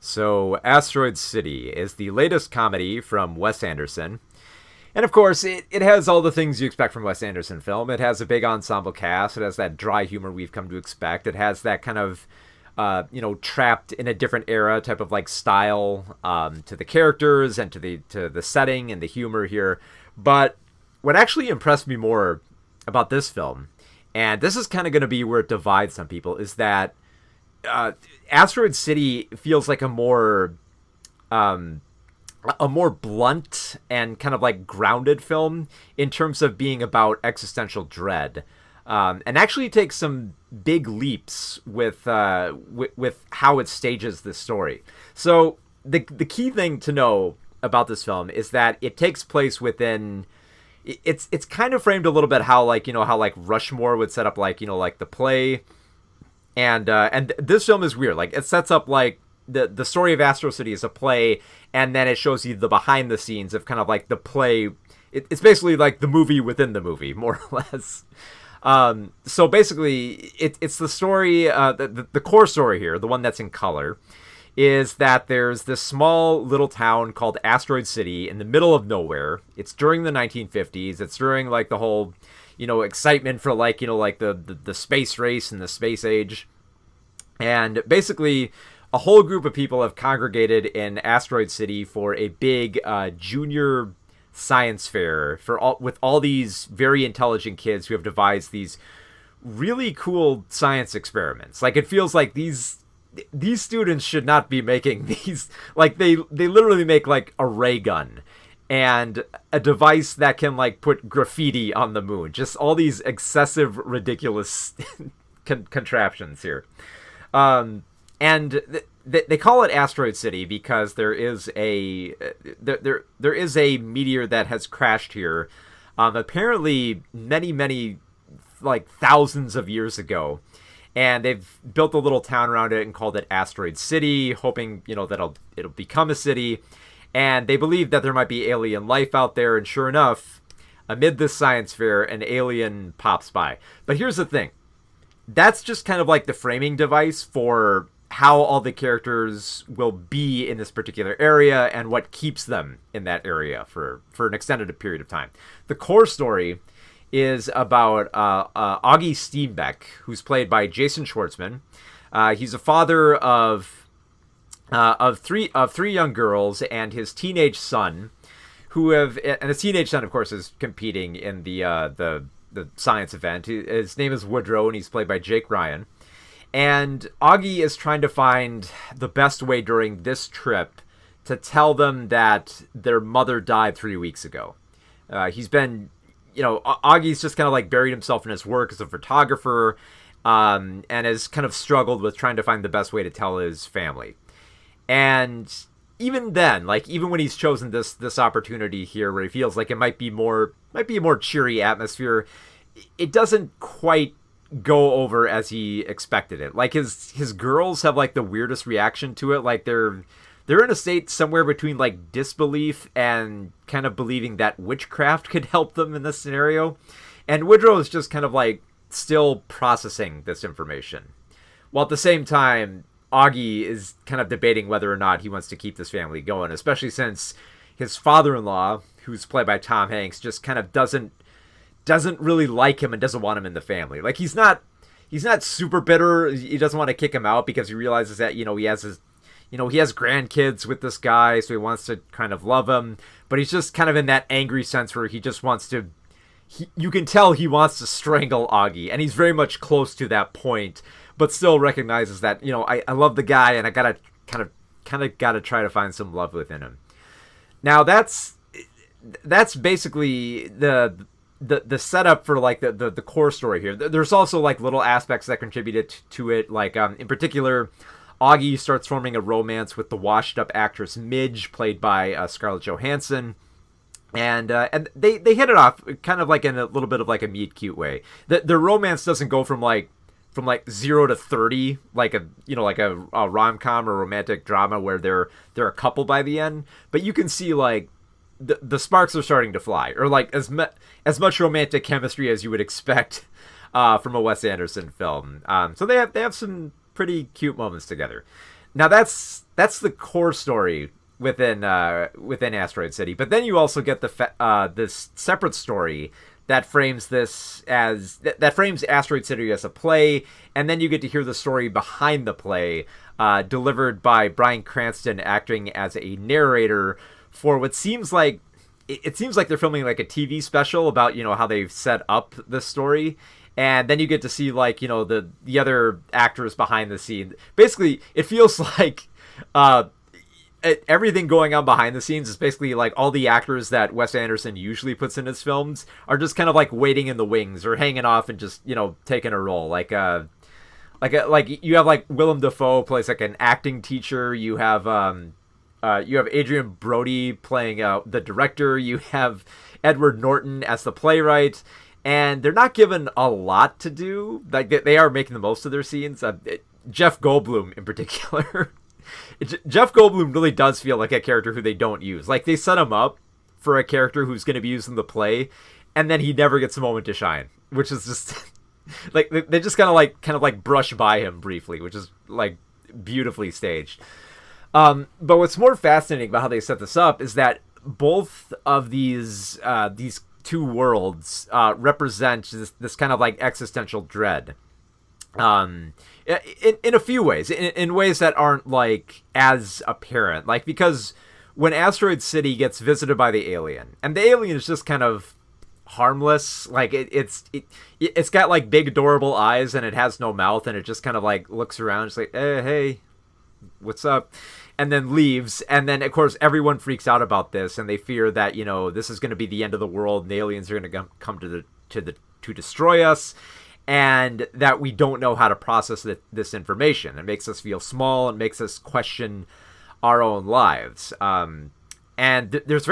So, Asteroid City is the latest comedy from Wes Anderson. And of course, it has all the things you expect from a Wes Anderson film. It has a big ensemble cast. It has that dry humor we've come to expect. It has that kind of, trapped in a different era type of like style to the characters and to the setting and the humor here. But what actually impressed me more about this film, and this is kind of going to be where it divides some people, is that Asteroid City feels like a more blunt and kind of like grounded film in terms of being about existential dread, and actually takes some big leaps with how it stages this story. So the key thing to know about this film is that it takes place within. It's kind of framed a little bit how like Rushmore would set up like the play, and this film is weird. Like it sets up like the story of Astro City is a play, and then it shows you the behind the scenes of kind of like the play. It's basically like the movie within the movie, more or less. So basically, it's the story. The core story here, the one that's in color, is that there's this small little town called Asteroid City in the middle of nowhere. It's during the 1950s. It's during like the whole, excitement for like the space race and the space age, and basically a whole group of people have congregated in Asteroid City for a big junior science fair with all these very intelligent kids who have devised these really cool science experiments. Like it feels like these students should not be making these. Like they literally make like a ray gun and a device that can like put graffiti on the moon. Just all these excessive, ridiculous contraptions here. And they call it Asteroid City because there is a meteor that has crashed here, apparently many like thousands of years ago, and they've built a little town around it and called it Asteroid City, hoping that it'll become a city, and they believe that there might be alien life out there. And sure enough, amid this science fair, an alien pops by. But here's the thing. That's just kind of like the framing device for how all the characters will be in this particular area and what keeps them in that area for an extended period of time. The core story is about Augie Steenbeck, who's played by Jason Schwartzman. He's a father of three young girls and his teenage son, and his teenage son, of course, is competing in the science event. His name is Woodrow, and he's played by Jake Ryan. And Augie is trying to find the best way during this trip to tell them that their mother died 3 weeks ago. He's been, Augie's just kind of like buried himself in his work as a photographer, and has kind of struggled with trying to find the best way to tell his family. And even then, like even when he's chosen this opportunity here, where he feels like it might be a more cheery atmosphere, it doesn't quite go over as he expected it. Like his girls have like the weirdest reaction to it. Like they're in a state somewhere between like disbelief and kind of believing that witchcraft could help them in this scenario. And Woodrow is just kind of like still processing this information, while at the same time Augie is kind of debating whether or not he wants to keep this family going, especially since his father-in-law, who's played by Tom Hanks, just kind of doesn't really like him and doesn't want him in the family. Like he's not super bitter. He doesn't want to kick him out because he realizes that he has grandkids with this guy, so he wants to kind of love him. But he's just kind of in that angry sense where he just wants to. You can tell he wants to strangle Augie, and he's very much close to that point, but still recognizes that I love the guy, and I gotta kind of gotta try to find some love within him. Now that's basically the setup for like the core story here. There's also like little aspects that contributed to it. Like in particular, Augie starts forming a romance with the washed up actress Midge, played by Scarlett Johansson. And they hit it off kind of like in a little bit of like a meet cute way. Their romance doesn't go from like 0 to 30 like a rom-com or romantic drama where they're a couple by the end, but you can see like the sparks are starting to fly, or like as much romantic chemistry as you would expect from a Wes Anderson film. So they have some pretty cute moments together. Now that's that's the core story within Asteroid City. But then you also get this separate story that frames that frames Asteroid City as a play, and then you get to hear the story behind the play, delivered by Bryan Cranston acting as a narrator for what seems like it seems like they're filming like a TV special about how they've set up the story. And then you get to see like the other actors behind the scene. Basically, it feels like everything going on behind the scenes is basically like all the actors that Wes Anderson usually puts in his films are just kind of like waiting in the wings or hanging off and just taking a role. Like you have like Willem Dafoe plays like an acting teacher. You have Adrian Brody playing the director. You have Edward Norton as the playwright. And they're not given a lot to do. Like they are making the most of their scenes. Jeff Goldblum in particular. Jeff Goldblum really does feel like a character who they don't use. Like they set him up for a character who's going to be used in the play, and then he never gets a moment to shine, which is just like they just kind of like brush by him briefly, which is like beautifully staged. But what's more fascinating about how they set this up is that both of these two worlds represent this kind of like existential dread, in a few ways, in ways that aren't like as apparent. Like because when Asteroid City gets visited by the alien, and the alien is just kind of harmless, like it's got like big adorable eyes and it has no mouth and it just kind of like looks around, it's like hey, what's up? And then leaves, and then of course everyone freaks out about this, and they fear that this is going to be the end of the world, and the aliens are going to come to destroy us, and that we don't know how to process this information. It makes us feel small, and makes us question our own lives. And there's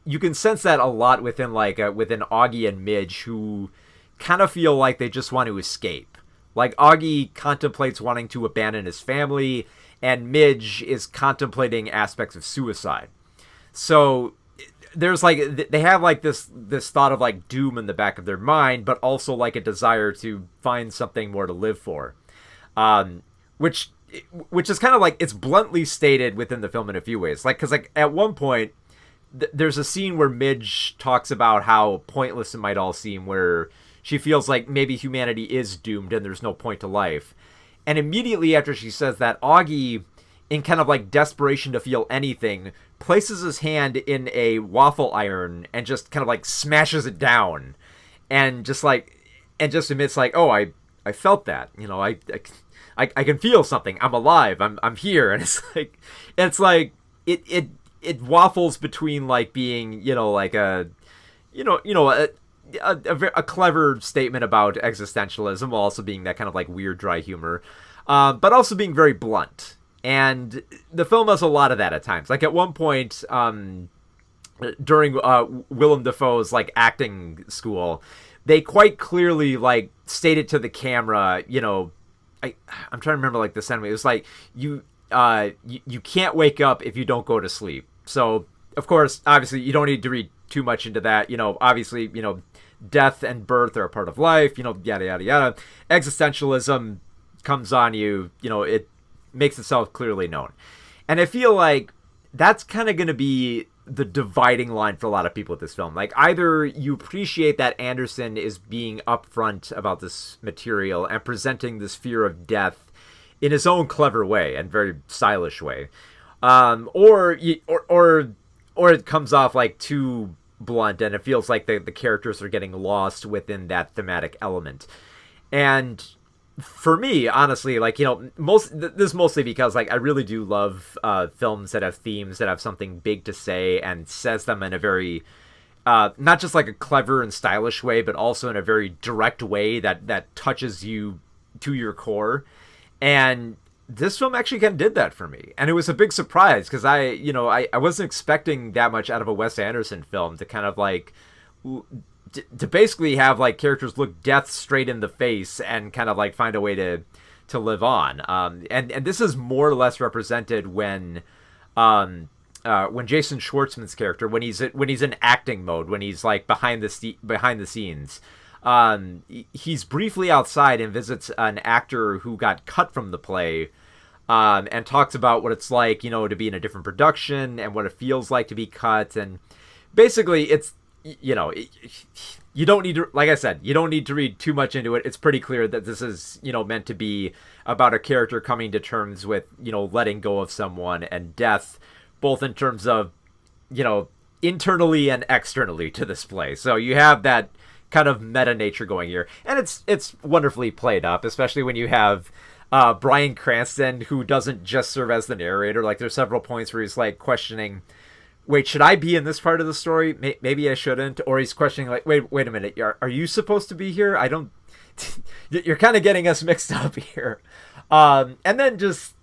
you can sense that a lot within within Augie and Midge, who kind of feel like they just want to escape. Like Augie contemplates wanting to abandon his family, and Midge is contemplating aspects of suicide. So there's like they have like this thought of like doom in the back of their mind, but also like a desire to find something more to live for, which is kind of like it's bluntly stated within the film in a few ways. Like because like at one point there's a scene where Midge talks about how pointless it might all seem, where she feels like maybe humanity is doomed and there's no point to life. And immediately after she says that, Augie, in kind of like desperation to feel anything, places his hand in a waffle iron and just kind of like smashes it down, and just admits like, oh, I felt that, I can feel something. I'm alive. I'm here. And it's like it waffles between like being like a clever statement about existentialism, while also being that kind of like weird dry humor, but also being very blunt. And the film has a lot of that at times. Like at one point during Willem Dafoe's like acting school, they quite clearly like stated to the camera, I'm trying to remember like the sentiment. It was like you can't wake up if you don't go to sleep. So of course, obviously, you don't need to read too much into that. Obviously, death and birth are a part of life, yada, yada, yada. Existentialism comes on you, it makes itself clearly known. And I feel like that's kind of going to be the dividing line for a lot of people with this film. Like, either you appreciate that Anderson is being upfront about this material and presenting this fear of death in his own clever way and very stylish way, or it comes off like too blunt and it feels like the characters are getting lost within that thematic element. And for me, honestly, like, this mostly because like I really do love films that have themes that have something big to say and says them in a very not just like a clever and stylish way, but also in a very direct way that touches you to your core. And this film actually kind of did that for me, and it was a big surprise because I wasn't expecting that much out of a Wes Anderson film, to kind of like to basically have like characters look death straight in the face and kind of like find a way to live on. And this is more or less represented when Jason Schwartzman's character, when he's in acting mode, when he's like behind the scenes. He's briefly outside and visits an actor who got cut from the play, and talks about what it's like, to be in a different production and what it feels like to be cut. And basically, it's, you don't need to, like I said, you don't need to read too much into it. It's pretty clear that this is, meant to be about a character coming to terms with, letting go of someone and death, both in terms of, internally and externally to this place. So you have that kind of meta nature going here, and it's wonderfully played up, especially when you have Bryan Cranston, who doesn't just serve as the narrator. Like, there's several points where he's like questioning, wait, should I be in this part of the story? Maybe I shouldn't. Or he's questioning, like, wait a minute, are you supposed to be here? I don't. You're kind of getting us mixed up here. And then just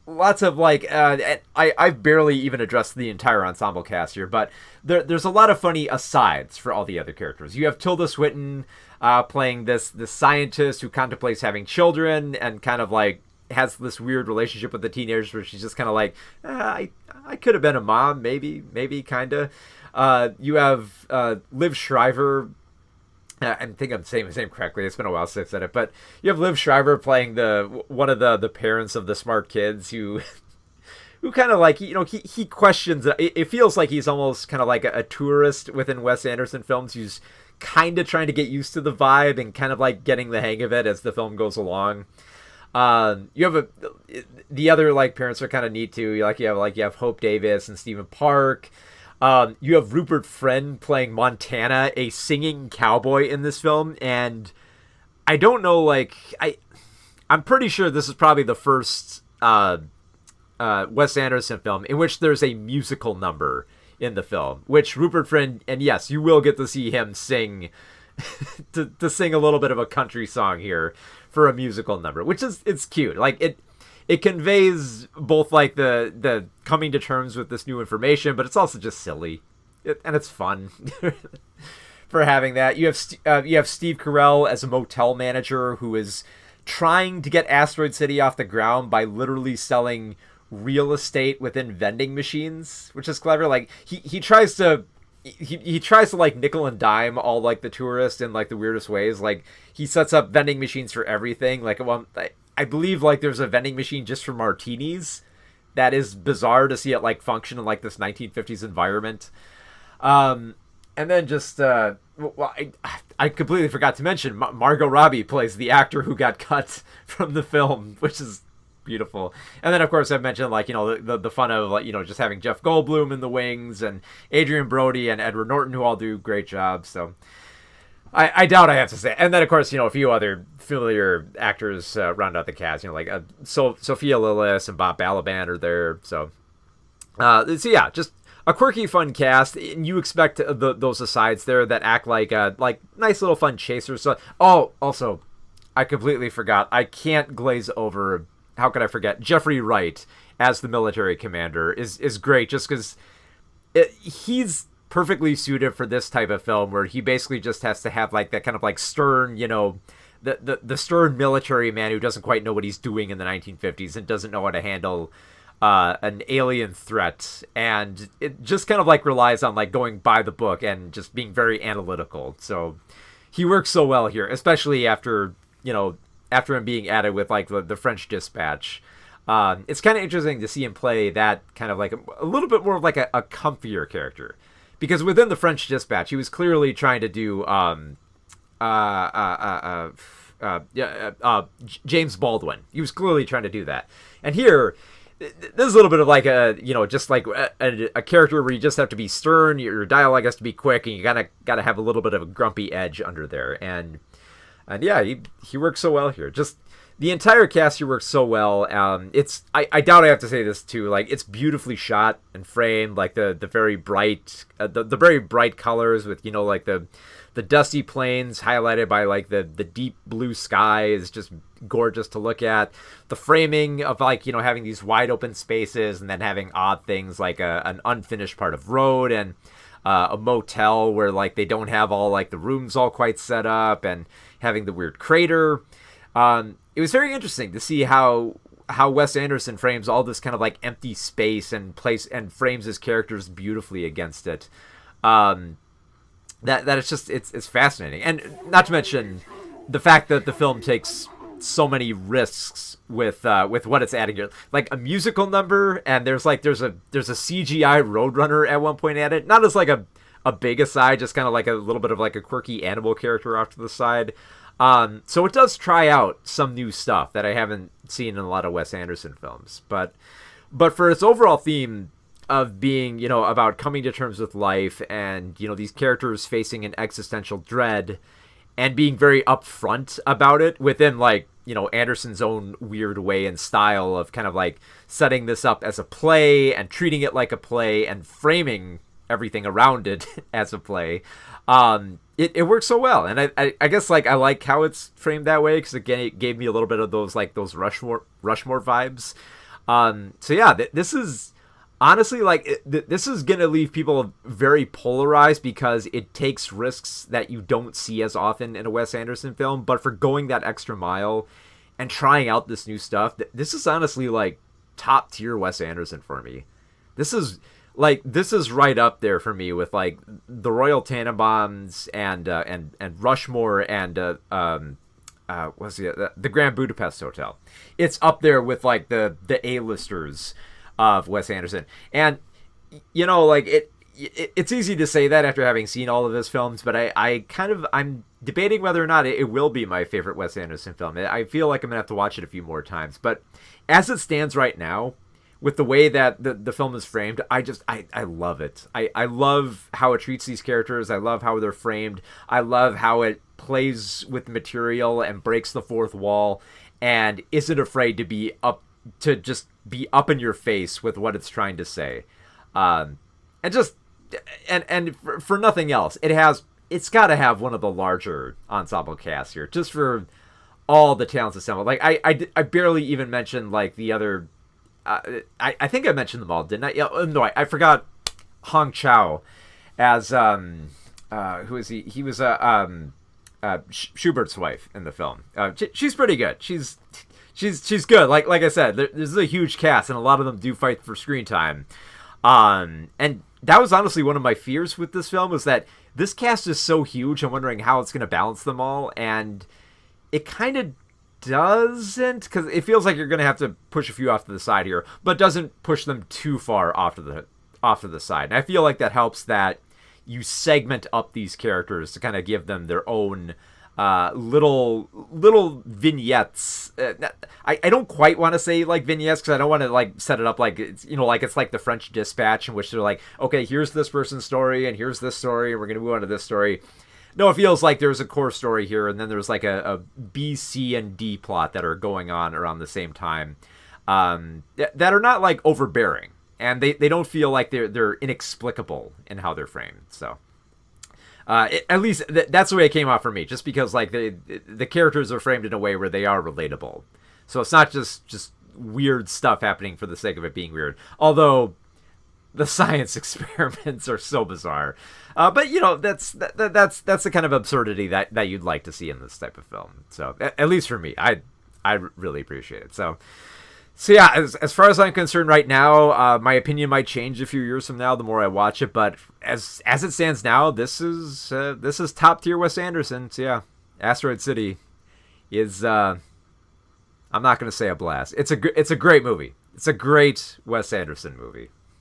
lots of like, I've barely even addressed the entire ensemble cast here, but there's a lot of funny asides for all the other characters. You have Tilda Swinton playing this scientist who contemplates having children and kind of like has this weird relationship with the teenagers where she's just kind of like, I could have been a mom, maybe, kind of. You have Liv Schreiber. I think I'm saying his name correctly. It's been a while since I've said it, but you have Liv Schreiber playing one of the parents of the smart kids who kind of like, he questions it. It feels like he's almost kind of like a tourist within Wes Anderson films who's kind of trying to get used to the vibe and kind of like getting the hang of it as the film goes along. You have the other like parents are kind of neat too. You have Hope Davis and Stephen Park. You have Rupert Friend playing Montana, a singing cowboy in this film, and I don't know, like, I'm pretty sure this is probably the first Wes Anderson film in which there's a musical number in the film, which Rupert Friend, and yes, you will get to see him sing, to sing a little bit of a country song here for a musical number, which it's cute. Like, it conveys both like the coming to terms with this new information, but it's also just silly, and it's fun for having that. You have Steve Carell as a motel manager who is trying to get Asteroid City off the ground by literally selling real estate within vending machines, which is clever. Like he tries to like nickel and dime all like the tourists in like the weirdest ways. Like he sets up vending machines for everything. Like I believe like there's a vending machine just for martinis. That is bizarre to see it like function in like this 1950s environment. And then just I completely forgot to mention Margot Robbie plays the actor who got cut from the film, which is beautiful. And then of course I mentioned like, the fun of like, just having Jeff Goldblum in the wings and Adrian Brody and Edward Norton, who all do great jobs. So I doubt I have to say. And then, of course, a few other familiar actors round out the cast. Like Sophia Lillis and Bob Balaban are there. So yeah, just a quirky, fun cast. And you expect those asides there that act like nice little fun chasers. So, also, I completely forgot. I can't glaze over. How could I forget? Jeffrey Wright as the military commander is great, just because he's perfectly suited for this type of film where he basically just has to have like that kind of like stern, the stern military man who doesn't quite know what he's doing in the 1950s and doesn't know how to handle an alien threat, and it just kind of like relies on like going by the book and just being very analytical. So he works so well here, especially after him being added with like the French Dispatch. It's kind of interesting to see him play that kind of like a little bit more of like a comfier character. Because within the French Dispatch, he was clearly trying to do James Baldwin. He was clearly trying to do that. And here, there's a little bit of like just like a character where you just have to be stern, your dialogue has to be quick, and you gotta have a little bit of a grumpy edge under there. And yeah, he works so well here. Just the entire cast here works so well. I doubt I have to say this too. Like, it's beautifully shot and framed. Like the very bright, the very bright colors with like the dusty plains highlighted by like the deep blue sky is just gorgeous to look at. The framing of like having these wide open spaces and then having odd things like an unfinished part of road and a motel where like they don't have all like the rooms all quite set up, and having the weird crater. It was very interesting to see how Wes Anderson frames all this kind of like empty space and frames his characters beautifully against it. That it's just it's fascinating, and not to mention the fact that the film takes so many risks with what it's adding here. Like a musical number, and there's a CGI Roadrunner at one point added, not as like a big aside, just kind of like a little bit of like a quirky animal character off to the side. So it does try out some new stuff that I haven't seen in a lot of Wes Anderson films. But for its overall theme of being, you know, about coming to terms with life and, you know, these characters facing an existential dread and being very upfront about it within, like, you know, Anderson's own weird way and style of kind of like setting this up as a play and treating it like a play and framing everything around it as a play. It works so well, and I guess like I like how it's framed that way because again it gave me a little bit of those Rushmore vibes. So yeah, this is honestly like this is gonna leave people very polarized because it takes risks that you don't see as often in a Wes Anderson film. But for going that extra mile and trying out this new stuff, this is honestly like top tier Wes Anderson for me. This is right up there for me with like the Royal Tenenbaums and Rushmore and what's the Grand Budapest Hotel. It's up there with like the A-listers of Wes Anderson. And you know, like it's easy to say that after having seen all of his films, but I'm debating whether or not it will be my favorite Wes Anderson film. I feel like I'm gonna have to watch it a few more times, but as it stands right now, with the way that the film is framed, I love it. I love how it treats these characters. I love how they're framed. I love how it plays with material and breaks the fourth wall and isn't afraid to just be up in your face with what it's trying to say. And for nothing else, it's got to have one of the larger ensemble casts here, just for all the talents assembled. Like I barely even mentioned like the other. I think I mentioned them all, didn't I? Yeah, no, I forgot Hong Chow as who is he? He was Schubert's wife in the film. She's pretty good. She's good. Like I said, there's a huge cast, and a lot of them do fight for screen time. And that was honestly one of my fears with this film, was that this cast is so huge. I'm wondering how it's going to balance them all, and it kind of doesn't, because it feels like you're going to have to push a few off to the side here, but doesn't push them too far off to the side. And I feel like that helps that you segment up these characters to kind of give them their own little vignettes. I don't quite want to say like vignettes because I don't want to like set it up like it's, you know, like it's like the French Dispatch in which they're like, okay, here's this person's story and here's this story and we're going to move on to this story. No, it feels like there's a core story here, and then there's like a B, C, and D plot that are going on around the same time, that are not like overbearing, and they don't feel like they're inexplicable in how they're framed. So, at least that's the way it came out for me, just because like the characters are framed in a way where they are relatable. So it's not just weird stuff happening for the sake of it being weird. Although the science experiments are so bizarre. But you know, that's the kind of absurdity that you'd like to see in this type of film. So at least for me, I really appreciate it. So yeah, as far as I'm concerned right now, my opinion might change a few years from now the more I watch it. But as it stands now, this is top tier Wes Anderson. So yeah, Asteroid City is I'm not going to say a blast. It's a great movie. It's a great Wes Anderson movie.